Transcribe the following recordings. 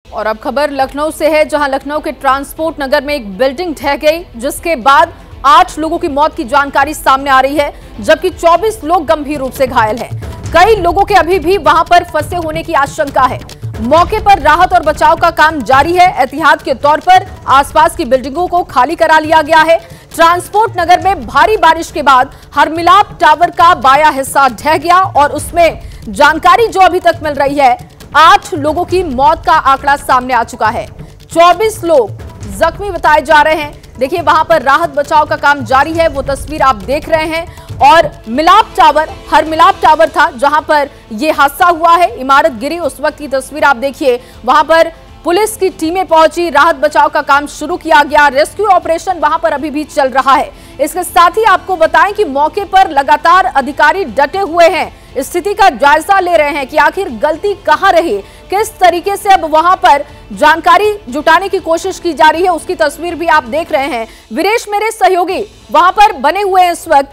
और अब खबर लखनऊ से है, जहां लखनऊ के ट्रांसपोर्ट नगर में एक बिल्डिंग ढह गई, जिसके बाद 8 लोगों की मौत की जानकारी सामने आ रही है, जबकि 24 लोग गंभीर रूप से घायल हैं। कई लोगों के अभी भी वहां पर फंसे होने की आशंका है। मौके पर राहत और बचाव का काम जारी है। एहतियात के तौर पर आसपास की बिल्डिंगों को खाली करा लिया गया है। ट्रांसपोर्ट नगर में भारी बारिश के बाद हरमिलाप टावर का बाया हिस्सा ढह गया और उसमें जानकारी जो अभी तक मिल रही है, 8 लोगों की मौत का आंकड़ा सामने आ चुका है। 24 लोग जख्मी बताए जा रहे हैं। देखिए, वहां पर राहत बचाव का काम जारी है, वो तस्वीर आप देख रहे हैं। और मिलाप टावर, हरमिलाप टावर था जहां पर यह हादसा हुआ है, इमारत गिरी, उस वक्त की तस्वीर आप देखिए। वहां पर पुलिस की टीमें पहुंची, राहत बचाव का काम शुरू किया गया, रेस्क्यू ऑपरेशन वहां पर अभी भी चल रहा है। इसके साथ ही आपको बताएं कि मौके पर लगातार अधिकारी डटे हुए हैं, स्थिति का जायजा ले रहे हैं कि आखिर गलती कहां रही, किस तरीके से अब वहां पर जानकारी जुटाने की कोशिश की जा रही है, उसकी तस्वीर भी आप देख रहे हैं। वीरेश मेरे सहयोगी वहां पर बने हुए हैं इस वक्त।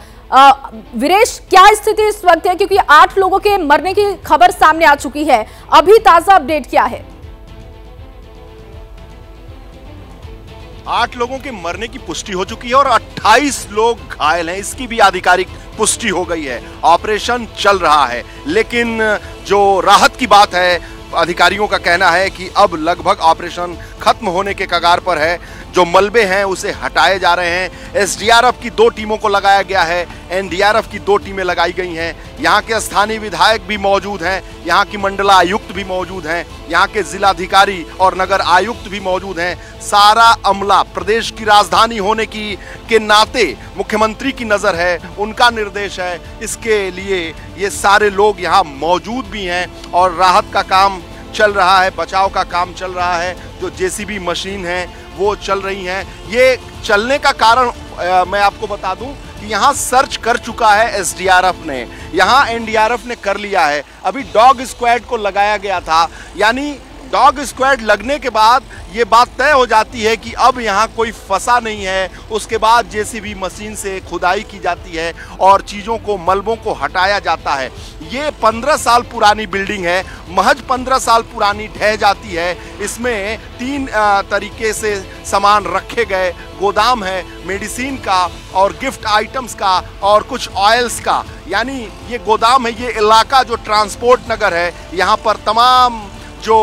वीरेश, क्या स्थिति इस वक्त है, क्योंकि 8 लोगों के मरने की खबर सामने आ चुकी है, अभी ताजा अपडेट क्या है? 8 लोगों के मरने की पुष्टि हो चुकी है और 28 लोग घायल हैं, इसकी भी आधिकारिक पुष्टि हो गई है। ऑपरेशन चल रहा है, लेकिन जो राहत की बात है, अधिकारियों का कहना है कि अब लगभग ऑपरेशन खत्म होने के कगार पर है। जो मलबे हैं उसे हटाए जा रहे हैं। एसडीआरएफ की 2 टीमों को लगाया गया है, एनडीआरएफ की 2 टीमें लगाई गई हैं। यहाँ के स्थानीय विधायक भी मौजूद हैं, यहाँ की मंडलायुक्त भी मौजूद हैं, यहाँ के जिलाधिकारी और नगर आयुक्त भी मौजूद हैं। सारा अमला, प्रदेश की राजधानी होने के नाते मुख्यमंत्री की नजर है, उनका निर्देश है, इसके लिए ये सारे लोग यहाँ मौजूद भी हैं और राहत का काम चल रहा है, बचाव का काम चल रहा है। जो जेसीबी मशीन है वो चल रही हैं। ये चलने का कारण मैं आपको बता दूं कि यहाँ सर्च कर चुका है एसडीआरएफ ने, यहाँ एनडीआरएफ ने कर लिया है। अभी डॉग स्क्वाड को लगाया गया था, यानी डॉग स्क्वाड लगने के बाद ये बात तय हो जाती है कि अब यहाँ कोई फंसा नहीं है। उसके बाद जेसीबी मशीन से खुदाई की जाती है और चीज़ों को, मलबों को हटाया जाता है। ये 15 साल पुरानी बिल्डिंग है, महज 15 साल पुरानी ढह जाती है। इसमें 3 तरीके से सामान रखे गए, गोदाम है मेडिसिन का और गिफ्ट आइटम्स का और कुछ ऑयल्स का, यानी ये गोदाम है। ये इलाका जो ट्रांसपोर्ट नगर है, यहाँ पर तमाम जो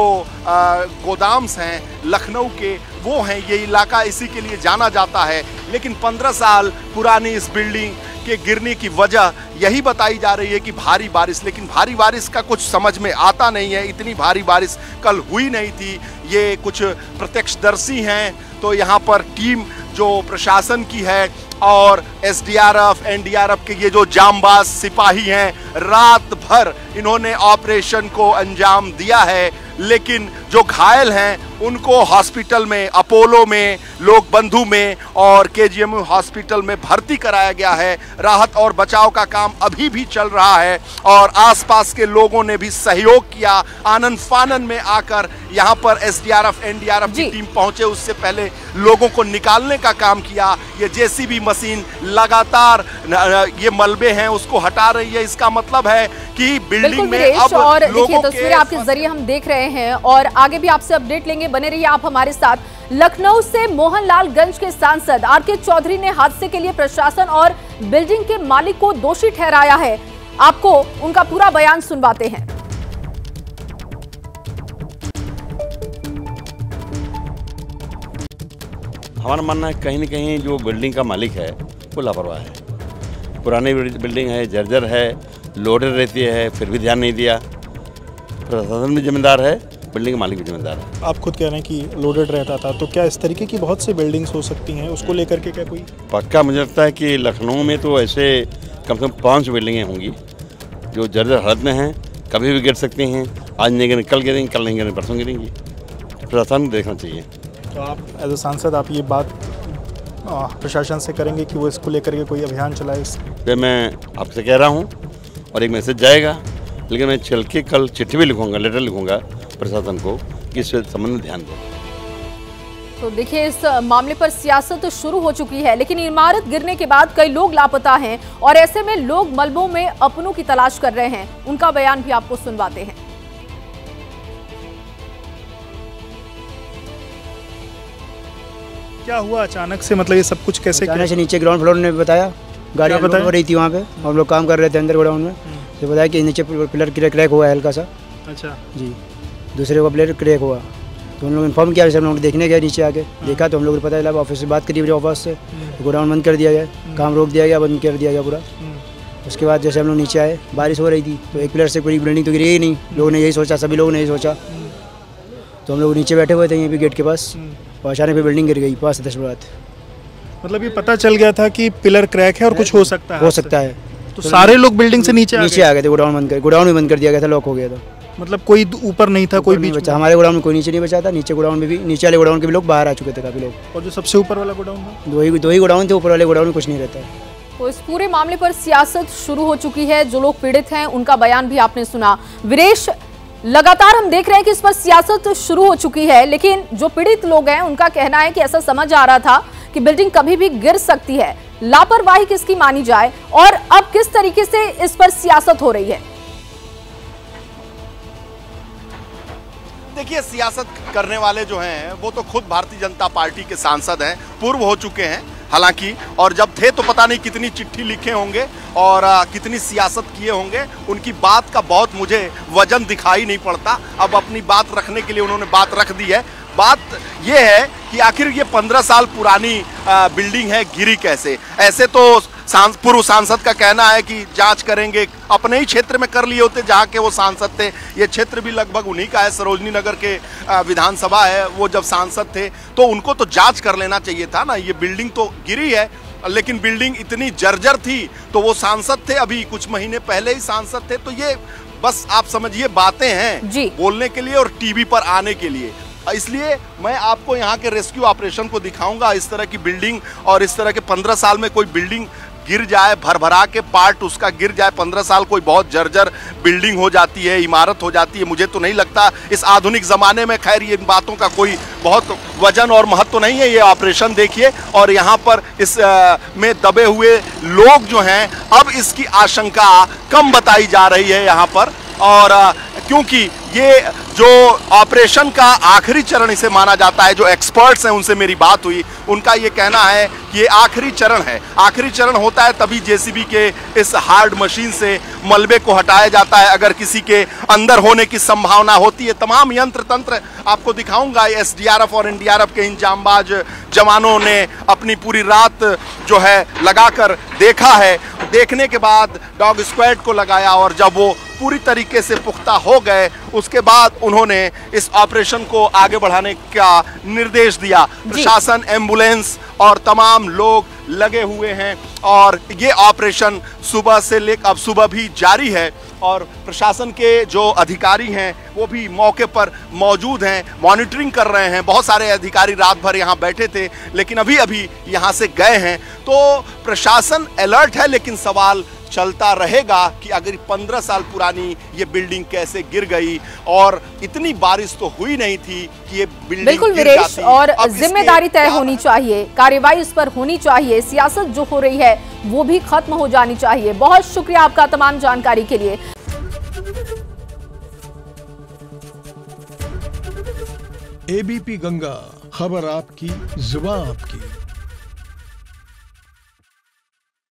गोदाम्स हैं लखनऊ के, वो हैं। ये इलाका इसी के लिए जाना जाता है। लेकिन 15 साल पुरानी इस बिल्डिंग के गिरने की वजह यही बताई जा रही है कि भारी बारिश, लेकिन भारी बारिश का कुछ समझ में आता नहीं है। इतनी भारी बारिश कल हुई नहीं थी। ये कुछ प्रत्यक्षदर्शी हैं, तो यहाँ पर टीम जो प्रशासन की है और एसडीआरएफ, एनडीआरएफ के ये जो जांबाज सिपाही हैं, रात भर इन्होंने ऑपरेशन को अंजाम दिया है। लेकिन जो घायल हैं उनको हॉस्पिटल में, अपोलो में, लोक बंधु में और केजीएमयू हॉस्पिटल में भर्ती कराया गया है। राहत और बचाव का काम अभी भी चल रहा है और आसपास के लोगों ने भी सहयोग किया। आनन फानन में आकर यहाँ पर एसडीआरएफ, एनडीआरएफ की टीम पहुंचे, उससे पहले लोगों को निकालने का काम किया। ये जेसीबी मशीन लगातार ये मलबे हैं उसको हटा रही है। इसका मतलब है कि बिल्डिंग में अब और देखिए, तस्वीरें आपके जरिए हम देख रहे हैं और आगे भी आपसे अपडेट लेंगे, बने रहिए आप हमारे साथ। लखनऊ से मोहनलालगंज के सांसद आरके चौधरी ने हादसे के लिए प्रशासन और बिल्डिंग के मालिक को दोषी ठहराया है। आपको उनका पूरा बयान सुनवाते हैं। हमारा मानना है कहीं न कहीं जो बिल्डिंग का मालिक है वो लापरवाह है। पुरानी बिल्डिंग है, जर्जर है, लोडेड रहती है, फिर भी ध्यान नहीं दिया। प्रशासन भी जिम्मेदार है, बिल्डिंग मालिक भी जिम्मेदार है। आप खुद कह रहे हैं कि लोडेड रहता था, तो क्या इस तरीके की बहुत सी बिल्डिंग्स हो सकती हैं, उसको लेकर के क्या कोई पक्का मुझे लगता है कि लखनऊ में तो ऐसे कम से कम 5 बिल्डिंगें होंगी जो जर्जर हालत में हैं, कभी भी गिर सकती हैं। आज नहीं गिरेंगी, कल गिरेंगी, कल नहीं गिरेंगी, परसों गिरेंगी। प्रशासन देखना चाहिए। तो आप एज ए सांसद आप ये बात प्रशासन से करेंगे कि वो इसको लेकर के कोई अभियान चलाए? मैं आपसे कह रहा हूँ और एक मैसेज जाएगा, लेकिन मैं चल के कल चिट्ठी भी लिखूंगा, लेटर लिखूंगा प्रशासन को कि इस संबंध में ध्यान दें। तो देखिए, इस मामले पर सियासत शुरू हो चुकी है, लेकिन इमारत गिरने के बाद कई लोग लापता हैं और ऐसे में लोग मलबों में अपनों की तलाश कर रहे हैं। उनका बयान भी आपको सुनवाते हैं। क्या हुआ अचानक से, मतलब ये सब कुछ कैसे अचानक से नीचे ग्राउंड फ्लोर ने बताया, गाड़ी लोड हो रही थी वहाँ पे, हम लोग काम कर रहे थे अंदर गोडाउन में, तो बताया कि नीचे पिलर क्रैक हुआ है हल्का सा। अच्छा जी, दूसरे को पिलर क्रैक हुआ, तो हम लोग इन्फॉर्म किया, हम लोग देखने गए नीचे आके, देखा तो हम लोग को पता चला, ऑफिस से बात करी मेरे ऑफिस से, गोडाउन बंद कर दिया गया, काम रोक दिया गया, बंद कर दिया गया पूरा। उसके बाद जैसे हम लोग नीचे आए, बारिश हो रही थी, तो एक पिलर से पूरी बिल्डिंग तो गिरी ही नहीं, लोगों ने यही सोचा, सभी लोगों ने यही सोचा, तो हम लोग नीचे बैठे हुए थे यहीं पे गेट के पास, और अचानक पे बिल्डिंग गिर गई 5 से 10 मिनट बाद। मतलब ये पता चल गया था कि पिलर क्रैक है और कुछ हो सकता है, हो सकता है, तो सारे लोग बिल्डिंग से नीचे आ गए थे, गोडाउन भी बंद कर दिया गया था, लॉक हो गया था। मतलब कोई ऊपर नहीं था, कोई बीच बचा, हमारे गोडाउन में कोई नीचे नहीं बचा था, नीचे गोडाउन में भी, नीचे वाले गोडाउन के भी लोग बाहर आ चुके थे काफी लोग, और जो सबसे ऊपर वाला गोडाउन था, दो ही गोडाउन थे, ऊपर वाले गोडाउन में कुछ नहीं रहता है। तो इस पूरे मामले पर सियासत शुरू हो चुकी है, जो लोग पीड़ित हैं उनका बयान भी आपने सुना। वीरेश, लगातार हम देख रहे हैं कि इस पर सियासत शुरू हो चुकी है, लेकिन जो पीड़ित लोग हैं उनका कहना है कि ऐसा समझ आ रहा था कि बिल्डिंग कभी भी गिर सकती है, लापरवाही किसकी मानी जाए और अब किस तरीके से इस पर सियासत हो रही है। देखिए, सियासत करने वाले जो हैं वो तो खुद भारतीय जनता पार्टी के सांसद हैं, पूर्व हो चुके हैं हालांकि, और जब थे तो पता नहीं कितनी चिट्ठी लिखे होंगे और कितनी सियासत किए होंगे। उनकी बात का बहुत मुझे वजन दिखाई नहीं पड़ता। अब अपनी बात रखने के लिए उन्होंने बात रख दी है। बात यह है कि आखिर ये 15 साल पुरानी बिल्डिंग है, गिरी कैसे? ऐसे तो पूर्व सांसद का कहना है कि जांच करेंगे, अपने ही क्षेत्र में कर लिए होते जहां के वो सांसद थे। ये क्षेत्र भी लगभग उन्हीं का है, सरोजनी नगर के विधानसभा है, वो जब सांसद थे तो उनको तो जांच कर लेना चाहिए था ना। ये बिल्डिंग तो गिरी है, लेकिन बिल्डिंग इतनी जर्जर थी तो वो सांसद थे, अभी कुछ महीने पहले ही सांसद थे। तो ये बस आप समझिए बातें हैं बोलने के लिए और टीवी पर आने के लिए। इसलिए मैं आपको यहाँ के रेस्क्यू ऑपरेशन को दिखाऊंगा। इस तरह की बिल्डिंग और इस तरह के 15 साल में कोई बिल्डिंग गिर जाए, भर के पार्ट उसका गिर जाए, 15 साल कोई बहुत जर्जर बिल्डिंग हो जाती है, इमारत हो जाती है। मुझे तो नहीं लगता इस आधुनिक ज़माने में, खैर ये इन बातों का कोई बहुत वजन और महत्व तो नहीं है। ये ऑपरेशन देखिए, और यहाँ पर इस में दबे हुए लोग जो हैं, अब इसकी आशंका कम बताई जा रही है यहाँ पर। और क्योंकि ये जो ऑपरेशन का आखिरी चरण इसे माना जाता है, जो एक्सपर्ट्स हैं उनसे मेरी बात हुई, उनका ये कहना है कि ये आखिरी चरण है। आखिरी चरण होता है तभी जेसीबी के इस हार्ड मशीन से मलबे को हटाया जाता है, अगर किसी के अंदर होने की संभावना होती है। तमाम यंत्र तंत्र आपको दिखाऊंगा। एसडीआरएफ और एनडीआरएफ के इन जांबाज जवानों ने अपनी पूरी रात जो है लगाकर देखा है। देखने के बाद डॉग स्क्वाड को लगाया, और जब वो पूरी तरीके से पुख्ता हो गए उसके बाद उन्होंने इस ऑपरेशन को आगे बढ़ाने का निर्देश दिया। प्रशासन, एम्बुलेंस और तमाम लोग लगे हुए हैं, और ये ऑपरेशन सुबह से लेकर अब सुबह भी जारी है। और प्रशासन के जो अधिकारी हैं वो भी मौके पर मौजूद हैं, मॉनिटरिंग कर रहे हैं। बहुत सारे अधिकारी रात भर यहाँ बैठे थे, लेकिन अभी अभी यहाँ से गए हैं। तो प्रशासन अलर्ट है, लेकिन सवाल चलता रहेगा कि अगर 15 साल पुरानी ये बिल्डिंग कैसे गिर गई, और इतनी बारिश तो हुई नहीं थी कि ये बिल्डिंग बिल्कुल वीरेश, और जिम्मेदारी तय होनी चाहिए, कार्रवाई इस पर होनी चाहिए, सियासत जो हो रही है वो भी खत्म हो जानी चाहिए। बहुत शुक्रिया आपका तमाम जानकारी के लिए। एबीपी गंगा, खबर आपकी, जुबान आपकी।